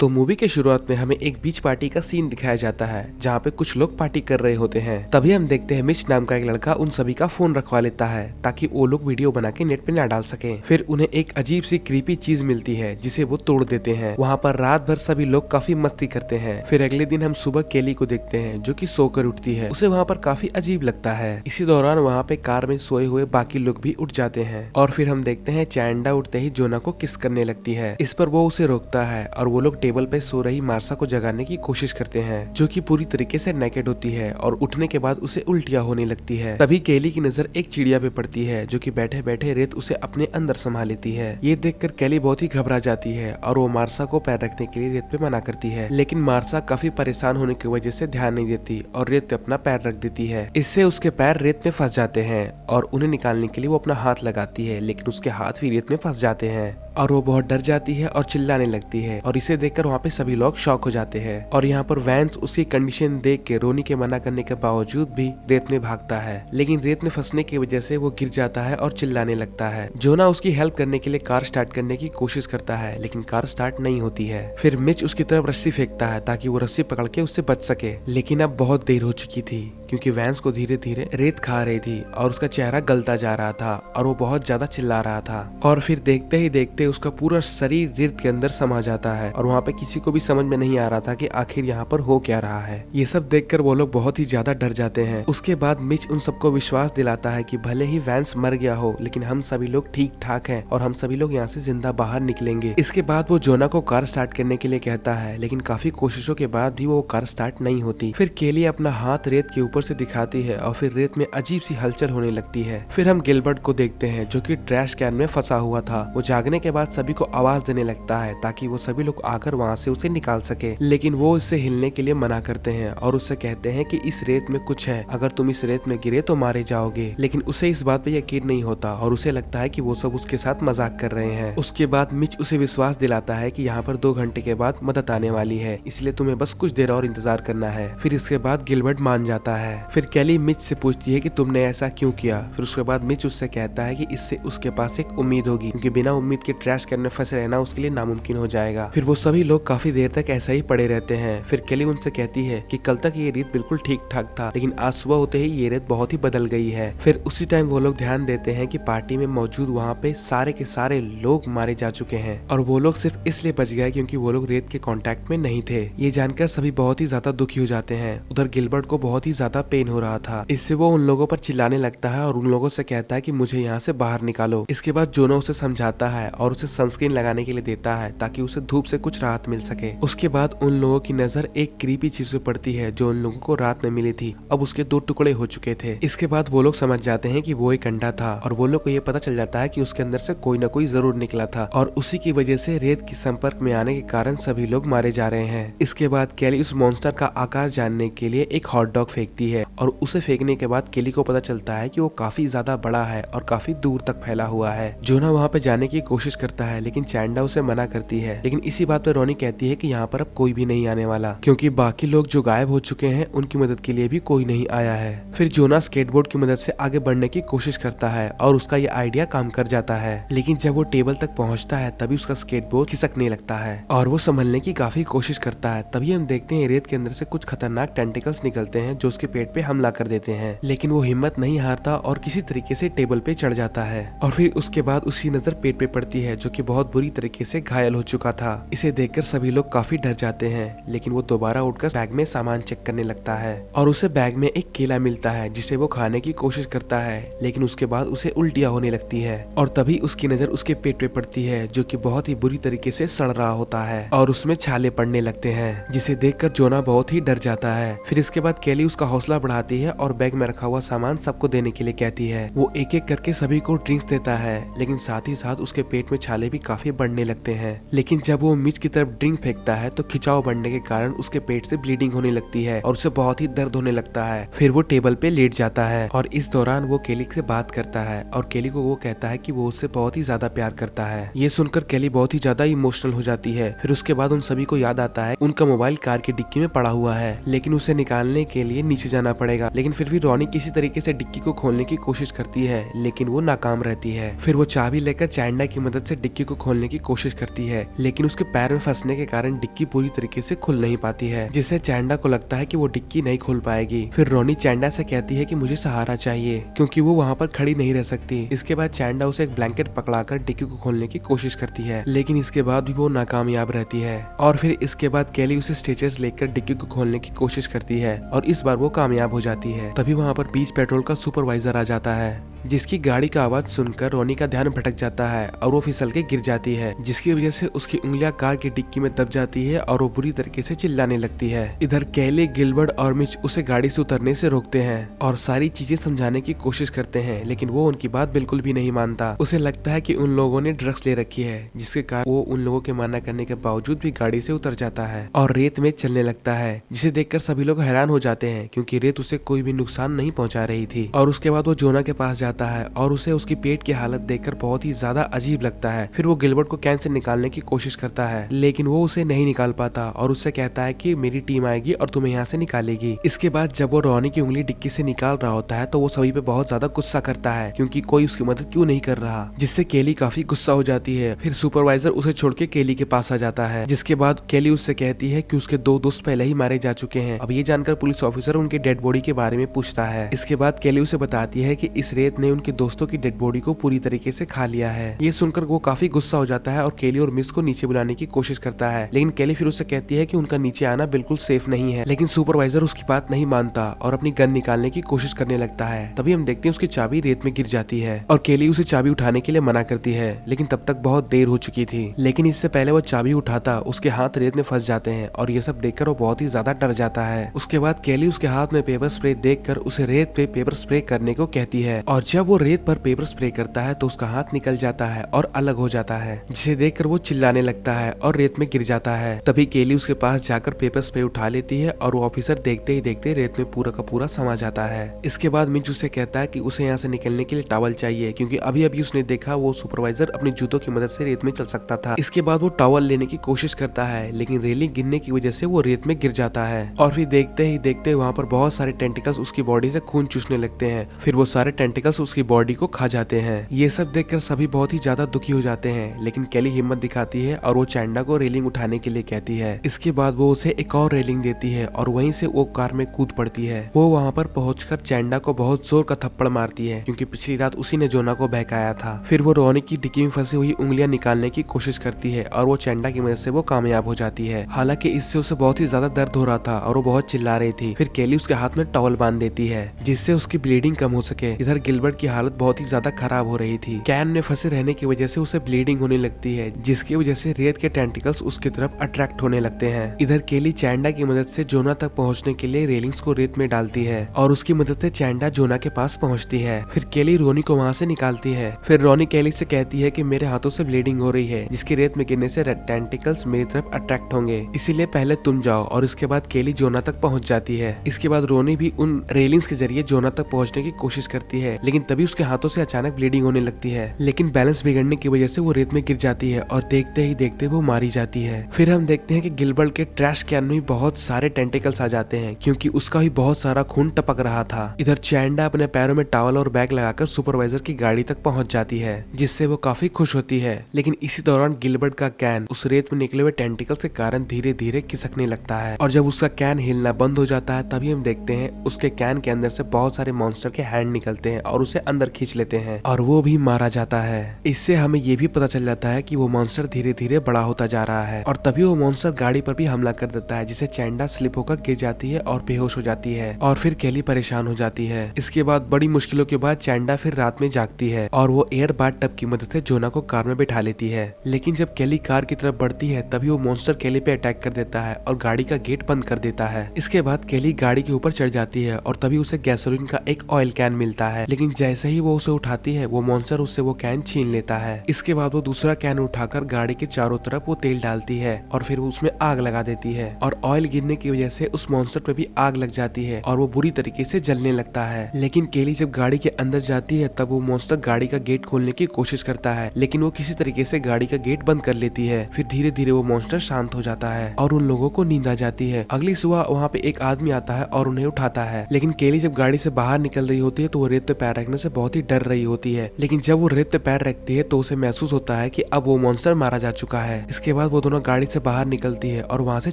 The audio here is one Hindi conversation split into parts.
तो मूवी के शुरुआत में हमें एक बीच पार्टी का सीन दिखाया जाता है जहाँ पे कुछ लोग पार्टी कर रहे होते हैं। तभी हम देखते हैं मिच नाम का एक लड़का उन सभी का फोन रखवा लेता है ताकि वो लोग वीडियो बना के नेट पे ना डाल सके। फिर उन्हें एक अजीब सी क्रीपी चीज मिलती है जिसे वो तोड़ देते हैं। वहाँ पर रात भर सभी लोग काफी मस्ती करते हैं। फिर अगले दिन हम सुबह केली को देखते हैं जो की सोकर उठती है। उसे वहाँ पर काफी अजीब लगता है। इसी दौरान वहाँ पे कार में सोए हुए बाकी लोग भी उठ जाते हैं और फिर हम देखते हैं चैंडा उठते ही जोना को किस करने लगती है। इस पर वो उसे रोकता है और वो लोग टेबल पे सो रही मार्सा को जगाने की कोशिश करते हैं जो कि पूरी तरीके से नेकेड होती है और उठने के बाद उसे उल्टियां होने लगती है। तभी केली की नजर एक चिड़िया पे पड़ती है जो कि बैठे बैठे रेत उसे अपने अंदर समा लेती है। ये देखकर केली बहुत ही घबरा जाती है और वो मार्सा को पैर रखने के लिए रेत पे मना करती है, लेकिन मार्सा काफी परेशान होने की वजह से ध्यान नहीं देती और रेत पे अपना पैर रख देती है। इससे उसके पैर रेत में फंस जाते हैं और उन्हें निकालने के लिए वो अपना हाथ लगाती है, लेकिन उसके हाथ भी रेत में फंस जाते हैं और वो बहुत डर जाती है और चिल्लाने लगती है। और इसे देखकर वहाँ पे सभी लोग शॉक हो जाते हैं और यहाँ पर वैंस उसकी कंडीशन देख के रोनी के मना करने के बावजूद भी रेत में भागता है, लेकिन रेत में फंसने की वजह से वो गिर जाता है और चिल्लाने लगता है। जोना उसकी हेल्प करने के लिए कार स्टार्ट करने की कोशिश करता है, लेकिन कार स्टार्ट नहीं होती है। फिर मिच उसकी तरफ रस्सी फेंकता है ताकि वो रस्सी पकड़ के उससे बच सके, लेकिन अब बहुत देर हो चुकी थी क्योंकि वैंस को धीरे धीरे रेत खा रही थी और उसका चेहरा गलता जा रहा था और वो बहुत ज्यादा चिल्ला रहा था। और फिर देखते ही देखते उसका पूरा शरीर रेत के अंदर समा जाता है और वहाँ पे किसी को भी समझ में नहीं आ रहा था कि आखिर यहाँ पर हो क्या रहा है। ये सब देखकर वो लोग बहुत ही ज्यादा डर जाते हैं। उसके बाद मिच उन सबको विश्वास दिलाता है कि भले ही वैंस मर गया हो लेकिन हम सभी लोग ठीक ठाक हैं और हम सभी लोग यहाँ से जिंदा बाहर निकलेंगे। इसके बाद वो जोना को कार स्टार्ट करने के लिए कहता है, लेकिन काफी कोशिशों के बाद भी वो कार स्टार्ट नहीं होती। फिर केली अपना हाथ रेत के ऊपर से दिखाती है और फिर रेत में अजीब सी हलचल होने लगती है। फिर हम गिलबर्ट को देखते हैं जो कि ट्रैश कैन में फंसा हुआ था। वो जागने के बाद सभी को आवाज देने लगता है ताकि वो सभी लोग आकर वहाँ से उसे निकाल सके, लेकिन वो इससे हिलने के लिए मना करते हैं और उससे कहते हैं कि इस रेत में कुछ है, अगर तुम इस रेत में गिरे तो मारे जाओगे। लेकिन उसे इस बात पे यकीन नहीं होता और उसे लगता है कि वो सब उसके साथ मजाक कर रहे हैं। उसके बाद मिच उसे विश्वास दिलाता है कि यहाँ पर 2 घंटे के बाद मदद आने वाली है, इसलिए तुम्हें बस कुछ देर और इंतजार करना है। फिर इसके बाद गिलबर्ट मान जाता है। फिर केली मिच से पूछती है कि तुमने ऐसा क्यों किया। फिर उसके बाद मिच उससे कहता है कि इससे उसके पास एक उम्मीद होगी, क्योंकि बिना उम्मीद के ट्रैश कैन में फंसे रहना उसके लिए नामुमकिन हो जाएगा। फिर वो सभी लोग काफी देर तक ऐसा ही पड़े रहते हैं। फिर केली उनसे कहती है कि कल तक ये रेत बिल्कुल ठीक ठाक था, लेकिन आज सुबह होते ही ये रेत बहुत ही बदल गई है। फिर उसी टाइम वो लोग ध्यान देते हैं कि पार्टी में मौजूद वहाँ पे सारे के सारे लोग मारे जा चुके हैं और वो लोग सिर्फ इसलिए बच गए क्योंकि वो लोग रेत के कांटेक्ट में नहीं थे। ये जानकर सभी बहुत ही ज्यादा दुखी हो जाते हैं। उधर गिलबर्ट को बहुत ही ज्यादा पेन हो रहा था। इससे वो उन लोगों पर चिल्लाने लगता है और उन लोगों से कहता है कि मुझे यहाँ से बाहर निकालो। इसके बाद जोना उसे समझाता है और उसे सनस्क्रीन लगाने के लिए देता है ताकि उसे धूप से कुछ राहत मिल सके। उसके बाद उन लोगों की नजर एक क्रीपी चीज पे पड़ती है जो उन लोगों को रात में मिली थी। अब उसके 2 टुकड़े हो चुके थे। इसके बाद वो लोग समझ जाते हैं कि वो एक अंडा था और वो लोग को ये पता चल जाता है कि उसके अंदर से कोई ना कोई जरूर निकला था और उसी की वजह से रेत के संपर्क में आने के कारण सभी लोग मारे जा रहे हैं। इसके बाद केली उस मॉन्स्टर का आकार जानने के लिए एक हॉट डॉग फेंकती है और उसे फेंकने के बाद केली को पता चलता है कि वो काफी ज्यादा बड़ा है और काफी दूर तक फैला हुआ है। जोना वहाँ पे जाने की कोशिश करता है लेकिन चैंडा उसे मना करती है। लेकिन इसी बात पे रोनी कहती है कि यहाँ पर अब कोई भी नहीं आने वाला क्योंकि बाकी लोग जो गायब हो चुके हैं उनकी मदद के लिए भी कोई नहीं आया है। फिर जोना स्केटबोर्ड की मदद से आगे बढ़ने की कोशिश करता है और उसका ये आइडिया काम कर जाता है, लेकिन जब वो टेबल तक पहुँचता है तभी उसका स्केटबोर्ड खिसकने लगता है और वो संभलने की काफी कोशिश करता है। तभी हम देखते हैं रेत के अंदर से कुछ खतरनाक टेंटिकल्स निकलते हैं जो उसके पेट पे हमला कर देते हैं, लेकिन वो हिम्मत नहीं हारता और किसी तरीके से टेबल पे चढ़ जाता है। और फिर उसके बाद उसकी नजर पेट पे पड़ती है जो कि बहुत बुरी तरीके से घायल हो चुका था। इसे देखकर सभी लोग काफी डर जाते हैं, लेकिन वो दोबारा उठकर बैग में सामान चेक करने लगता है और उसे बैग में एक केला मिलता है जिसे वो खाने की कोशिश करता है, लेकिन उसके बाद उसे उल्टियां होने लगती है और तभी उसकी नजर उसके पेट पे पड़ती है जो कि बहुत ही बुरी तरीके से सड़ रहा होता है और उसमें छाले पड़ने लगते हैं, जिसे देखकर जोना बहुत ही डर जाता है। फिर इसके बाद केली उसका हौसला बढ़ाती है और बैग में रखा हुआ सामान सबको देने के लिए कहती है। वो एक एक करके सभी को ड्रिंक्स देता है, लेकिन साथ ही साथ उसके पेट में छाले भी काफी बढ़ने लगते हैं। लेकिन जब वो मिच की तरफ ड्रिंक फेंकता है तो खिंचाव बढ़ने के कारण उसके पेट से ब्लीडिंग होने लगती है और उसे बहुत ही दर्द होने लगता है। फिर वो टेबल पे लेट जाता है और इस दौरान वो केली से बात करता है और केली को वो कहता है कि वो उससे बहुत ही ज्यादा प्यार करता है। ये सुनकर केली बहुत ही ज्यादा इमोशनल हो जाती है। फिर उसके बाद उन सभी को याद आता है उनका मोबाइल कार की डिक्की में पड़ा हुआ है, लेकिन उसे निकालने के लिए नीचे जाना पड़ेगा। लेकिन फिर भी रोनी किसी तरीके से डिक्की को खोलने की कोशिश करती है, लेकिन वो नाकाम रहती है। फिर वो चाबी लेकर चैंडा की मदद से डिक्की को खोलने की कोशिश करती है, लेकिन उसके पैर में फंसने के कारण डिक्की पूरी तरीके से खुल नहीं पाती है, जिससे चैंडा को लगता है कि वो डिक्की नहीं खोल पाएगी। फिर रोनी चैंडा से कहती है कि मुझे सहारा चाहिए क्योंकि वो वहाँ पर खड़ी नहीं रह सकती। इसके बाद चैंडा उसे एक ब्लैंकेट पकड़ाकर डिक्की को खोलने की कोशिश करती है, लेकिन इसके बाद भी वो नाकामयाब रहती है। और फिर इसके बाद केली उसे स्ट्रेचर्स लेकर डिक्की को खोलने की कोशिश करती है और इस बार वो कामयाब हो जाती है। तभी वहाँ पर बीच पेट्रोल का सुपरवाइजर आ जाता है, जिसकी गाड़ी का आवाज सुनकर रोनी का ध्यान भटक जाता है और वो फिसल के गिर जाती है, जिसकी वजह से उसकी उंगलियां कार की डिक्की में दब जाती है और वो बुरी तरीके से चिल्लाने लगती है। इधर केली, गिलबर्ट और मिच उसे गाड़ी से उतरने से रोकते हैं और सारी चीजें समझाने की कोशिश करते हैं, लेकिन वो उनकी बात बिल्कुल भी नहीं मानता। उसे लगता है कि उन लोगों ने ड्रग्स ले रखी है, जिसके कारण वो उन लोगों के मना करने के बावजूद भी गाड़ी से उतर जाता है और रेत में चलने लगता है, जिसे देखकर सभी लोग हैरान हो जाते हैं क्योंकि रेत उसे कोई भी नुकसान नहीं पहुंचा रही थी। और उसके बाद वो जोना के पास जाता है और उसे उसकी पेट की हालत देखकर बहुत ही ज्यादा अजीब लगता है। फिर वो गिलबर्ट को कैन से निकालने की कोशिश करता है, लेकिन वो उसे नहीं निकाल पाता और उससे कहता है कि मेरी टीम आएगी और तुम्हें यहाँ से निकालेगी। इसके बाद जब वो रोनी की उंगली डिक्की से निकाल रहा होता है तो वो सभी पे बहुत ज्यादा गुस्सा करता है क्योंकि कोई उसकी मदद क्यों नहीं कर रहा, जिससे केली काफी गुस्सा हो जाती है। फिर सुपरवाइजर उसे छोड़ के केली के पास आ जाता है, जिसके बाद केली उससे कहती है कि उसके 2 दोस्त पहले ही मारे जा चुके हैं। अब ये जानकर पुलिस ऑफिसर उनके डेड बॉडी के बारे में पूछता है। इसके बाद केली उसे बताती है कि इस रेत ने उनके दोस्तों की डेड बॉडी को पूरी तरीके से खा लिया है। ये सुनकर वो काफी गुस्सा हो जाता है और केली और मिस को नीचे बुलाने की कोशिश करता है, लेकिन केली फिर उससे कहती है कि उनका नीचे आना बिल्कुल सेफ नहीं है। लेकिन सुपरवाइजर उसकी बात नहीं मानता और अपनी गन निकालने की कोशिश करने लगता है। तभी हम देखते हैं उसकी चाबी रेत में गिर जाती है और केली उसे चाबी उठाने के लिए मना करती है, लेकिन तब तक बहुत देर हो चुकी थी। लेकिन इससे पहले वो चाबी उठाता उसके हाथ रेत में फंस जाते हैं और ये सब देखकर वो बहुत ही ज्यादा डर जाता है। उसके बाद केली उसके हाथ में पेपर स्प्रे देखकर उसे रेत पे पेपर स्प्रे करने को कहती है और जब वो रेत पर पेपर स्प्रे करता है तो उसका हाथ निकल जाता है और अलग हो जाता है, जिसे देखकर वो चिल्लाने लगता है और रेत में गिर जाता है। तभी केली उसके पास जाकर पेपर स्प्रे उठा लेती है और वो ऑफिसर देखते ही देखते रेत में पूरा का पूरा समा जाता है। इसके बाद मिच उसे कहता है कि उसे यहाँ से निकलने के लिए टॉवल चाहिए क्योंकि अभी अभी उसने देखा वो सुपरवाइजर अपनी जूतों की मदद से रेत में चल सकता था। इसके बाद वो टॉवल लेने की कोशिश करता है, लेकिन रेलिंग गिरने की वजह से वो रेत में गिर जाता है और फिर देखते ही देखते वहाँ पर बहुत सारे टेंटिकल्स उसकी बॉडी से खून चूसने लगते हैं। फिर वो सारे टेंटिकल्स उसकी बॉडी को खा जाते हैं। ये सब देखकर सभी बहुत ही ज्यादा दुखी हो जाते हैं, लेकिन केली हिम्मत दिखाती है और वो चैंडा को रेलिंग उठाने के लिए कहती है। इसके बाद वो उसे एक और रेलिंग देती है और वहीं से वो कार में कूद पड़ती है। वो वहाँ पर पहुंचकर चैंडा को बहुत जोर का थप्पड़ मारती है क्योंकि पिछली रात उसी ने जोना को बहकाया था। फिर वो रोनी की डिक्की में फंसी हुई उंगलियां निकालने की कोशिश करती है और वो चैंडा की मदद से वो कामयाब हो जाती है। हालांकि इससे उसे बहुत ही ज्यादा दर्द हो रहा था और वो बहुत चिल्ला रही थी। फिर केली उसके हाथ में टॉवल बांध देती है जिससे उसकी ब्लीडिंग कम हो सके। इधर गिलबर्ट की हालत बहुत ही ज्यादा खराब हो रही थी। कैन में फंसे रहने की वजह से उसे ब्लीडिंग होने लगती है, जिसकी वजह से रेत के टेंटिकल्स उसकी तरफ अट्रैक्ट होने लगते हैं। इधर केली चैंडा की मदद से जोना तक पहुंचने के लिए रेलिंग्स को रेत में डालती है और उसकी मदद से चैंडा जोना के पास पहुंचती है। फिर केली रोनी को वहां से निकालती है। फिर रोनी केली से कहती है कि मेरे हाथों से ब्लीडिंग हो रही है, जिसकी रेत में गिरने से टेंटिकल्स मेरी तरफ अट्रैक्ट होंगे, इसीलिए पहले तुम जाओ। और इसके बाद केली जोना तक पहुंच जाती है। इसके बाद रोनी भी उन रेलिंग्स के जरिए जोना तक पहुंचने की कोशिश करती है, लेकिन तभी उसके हाथों से अचानक ब्लीडिंग होने लगती है। लेकिन बैलेंस बिगड़ने की वजह से वो रेत में गिर जाती है और देखते ही देखते वो मारी जाती है। फिर हम देखते हैं कि गिलबर्ट के ट्रैश कैन में बहुत सारे टेंटिकल्स आ जाते हैं क्योंकि उसका भी बहुत सारा खून टपक रहा था। इधर चैंडा अपने पैरों में टॉवल और बैग लगाकर सुपरवाइजर की गाड़ी तक पहुंच जाती है, जिससे वो काफी खुश होती है। लेकिन इसी दौरान गिलबर्ट का कैन उस रेत में निकले हुए टेंटिकल्स के कारण धीरे धीरे खिसकने लगता है और जब उसका कैन हिलना बंद हो जाता है तभी हम देखते हैं उसके कैन के अंदर से बहुत सारे मॉन्स्टर के हैंड निकलते हैं और उसे अंदर खींच लेते हैं और वो भी मारा जाता है। इससे हमें ये भी पता चल जाता है कि वो मॉन्स्टर धीरे धीरे बड़ा होता जा रहा है और तभी वो मॉन्स्टर गाड़ी पर भी हमला कर देता है, जिसे चैंडा स्लिप होकर गिर जाती है और बेहोश हो जाती है और फिर केली परेशान हो जाती है। इसके बाद बड़ी मुश्किलों के बाद चैंडा फिर रात में जागती है और वो एयर बाट टब की मदद से जोना को कार में बैठा लेती है। लेकिन जब केली कार की तरफ बढ़ती है तभी वो मॉन्स्टर केली पे अटैक कर देता है और गाड़ी का गेट बंद कर देता है। इसके बाद केली गाड़ी के ऊपर चढ़ जाती है और तभी उसे गैसोलीन का एक ऑयल कैन मिलता है, लेकिन जैसे ही वो उसे उठाती है वो मॉन्स्टर उससे वो कैन छीन लेता है। इसके बाद वो दूसरा कैन उठाकर गाड़ी के चारों तरफ वो तेल डालती है और फिर उसमें आग लगा देती है और ऑयल गिरने की वजह से उस मॉन्स्टर पे भी आग लग जाती है और वो बुरी तरीके से जलने लगता है। लेकिन केली जब गाड़ी के अंदर जाती है तब वो मॉन्स्टर गाड़ी का गेट खोलने की कोशिश करता है, लेकिन वो किसी तरीके से गाड़ी का गेट बंद कर लेती है। फिर धीरे धीरे वो मॉन्स्टर शांत हो जाता है और उन लोगों को नींद आ जाती है। अगली सुबह वहाँ पे एक आदमी आता है और उन्हें उठाता है, लेकिन केली जब गाड़ी से बाहर निकल रही होती है तो वो रेत पे पैर अटकने से बहुत ही डर रही होती है, लेकिन जब वो रेत पे पैर रखती है तो उसे महसूस होता है कि अब वो मॉन्स्टर मारा जा चुका है। इसके बाद वो दोनों गाड़ी से बाहर निकलती है और वहाँ से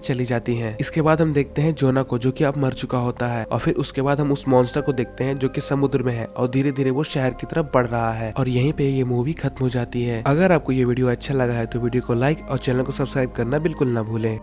चली जाती है। इसके बाद हम देखते हैं जोना को, जो कि अब मर चुका होता है, और फिर उसके बाद हम उस मॉन्स्टर को देखते हैं जो कि समुद्र में है और धीरे धीरे वो शहर की तरफ बढ़ रहा है। और यहीं पे ये मूवी खत्म हो जाती है। अगर आपको ये वीडियो अच्छा लगा है तो वीडियो को लाइक और चैनल को सब्सक्राइब करना बिल्कुल ना भूलें।